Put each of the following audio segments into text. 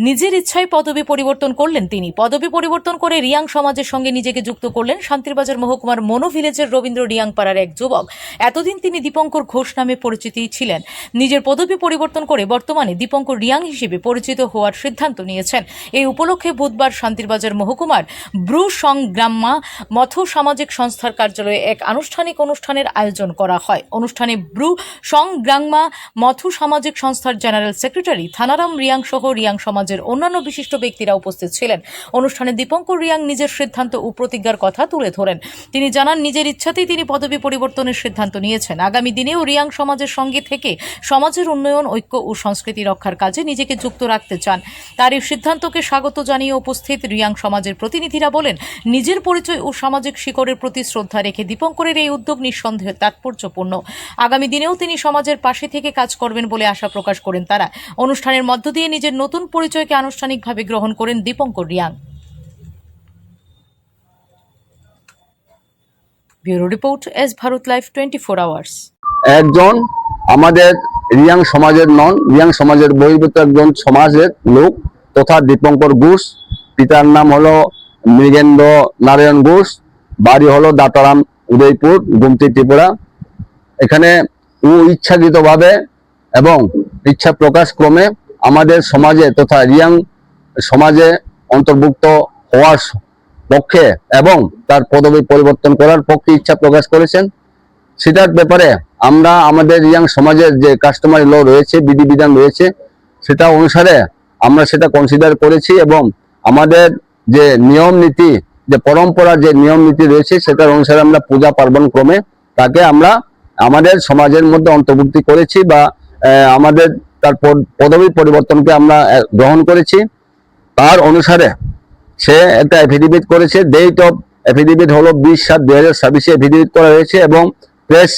নিজের ইচ্ছায় পদবি পরিবর্তন করলেন তিনি। পদবি পরিবর্তন করে রিয়াং সমাজের সঙ্গে নিজেকে যুক্ত করলেন শান্তিরবাজার মহকুমার মনো ভিলেজের রবীন্দ্র রিয়াং পাড়ার এক যুবক। এতদিন তিনি দীপঙ্কর ঘোষ নামে পরিচিতি ছিলেন। নিজের পদবি পরিবর্তন করে বর্তমানে দীপঙ্কর রিয়াং হিসেবে পরিচিত হওয়ার সিদ্ধান্ত নিয়েছেন। এই উপলক্ষে বুধবার শান্তিরবাজার মহকুমার ব্রু সং গ্রাম্মা মথ সামাজিক সংস্থার কার্যালয়ে এক আনুষ্ঠানিক অনুষ্ঠানের আয়োজন করা হয়। অনুষ্ঠানে ব্রু সং গ্রাম্মা মথ সামাজিক সংস্থার জেনারেল সেক্রেটারি থানারাম রিয়াং সহ রিয়াং সমাজের অন্যান্য বিশিষ্ট ব্যক্তিরা উপস্থিত ছিলেন। অনুষ্ঠানে দীপঙ্কর রিয়াং নিজের সিদ্ধান্ত ও প্রতিজ্ঞার কথা তুলে ধরেন। তিনি জানান, নিজের ইচ্ছাতেই তিনি পদবি পরিবর্তনের সিদ্ধান্ত নিয়েছেন। আগামী দিনেও রিয়াং সমাজের সঙ্গে থেকে সমাজের উন্নয়ন, ঐক্য ও সংস্কৃতি রক্ষার কাজে নিজেকে যুক্ত রাখতে চান। তার এই সিদ্ধান্তকে স্বাগত জানিয়ে উপস্থিত রিয়াং সমাজের প্রতিনিধিরা বলেন, নিজের পরিচয় ও সামাজিক শিকড়ের প্রতি শ্রদ্ধা রেখে দীপঙ্করের এই উদ্যোগ নিঃসন্দেহে তাৎপর্যপূর্ণ। আগামী দিনেও তিনি সমাজের পাশে থেকে কাজ করবেন বলে আশা প্রকাশ করেন তারা। অনুষ্ঠানের মধ্য দিয়ে নিজের নতুন পরিচয়কে আনুষ্ঠানিকভাবে গ্রহণ করেন Dipankar Reang. Bureau report, S Bharat live 24 hours. একজন আমাদের রিয়াং সমাজের নন, রিয়াং সমাজের বহির্ভূত একজন সমাজের লোক তথা দীপঙ্কর ঘোষ। পিতার নাম হলো মৃগেন্দ্র নারায়ণ ঘোষ, বাড়ি হলো দাতারাম, উদয়পুর, গুমতি, ত্রিপুরা। এখানে ইচ্ছাকৃতভাবে এবং ইচ্ছা প্রকাশ ক্রমে আমাদের সমাজে তথা রিয়াং সমাজে অন্তর্ভুক্ত হওয়ার পক্ষে এবং তার পদবি পরিবর্তন করার পক্ষে ইচ্ছা প্রকাশ করেছেন। সেটার ব্যাপারে আমরা আমাদের রিয়াং সমাজের যে কাস্টমারি ল রয়েছে, বিধিবিধান রয়েছে, সেটা অনুসারে আমরা সেটা কনসিডার করেছি এবং আমাদের যে নিয়ম নীতি, যে পরম্পরা, যে নিয়ম নীতি রয়েছে সেটার অনুসারে আমরা পূজা পার্বণ ক্রমে তাকে আমরা আমাদের সমাজের মধ্যে অন্তর্ভুক্তি করেছি বা আমাদের তার পদবি পরিবর্তনকে আমরা গ্রহণ করেছি। তার অনুসারে সে একটা এফিডেভিট করেছে। ডেট অফ এফিডেভিট হলো 20/7/2026 এফিডেভিট করা হয়েছে এবং প্রেস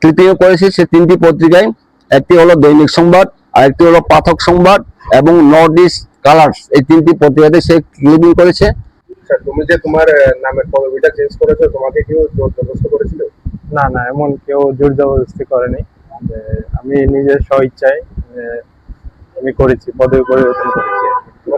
ক্লিপিংও করেছে সে 3টি পত্রিকায়। একটি হলো দৈনিক সংবাদ, আরেকটি হলো পাঠক সংবাদ এবং নর্থ ইস্ট কালার্স, এই 3টি পত্রিকাতে সে ক্লিপিং করেছে। তুমি যে তোমার নামের পদবিটা চেঞ্জ করেছো, তোমাকে কেউ জোর জবরদস্তি করেছিল? না না, এমন কেউ জোর জবরদস্তি করেনি। আমি নিজের স্ব ইচ্ছায় আমি করেছি, পদবি পরিবর্তন করেছি।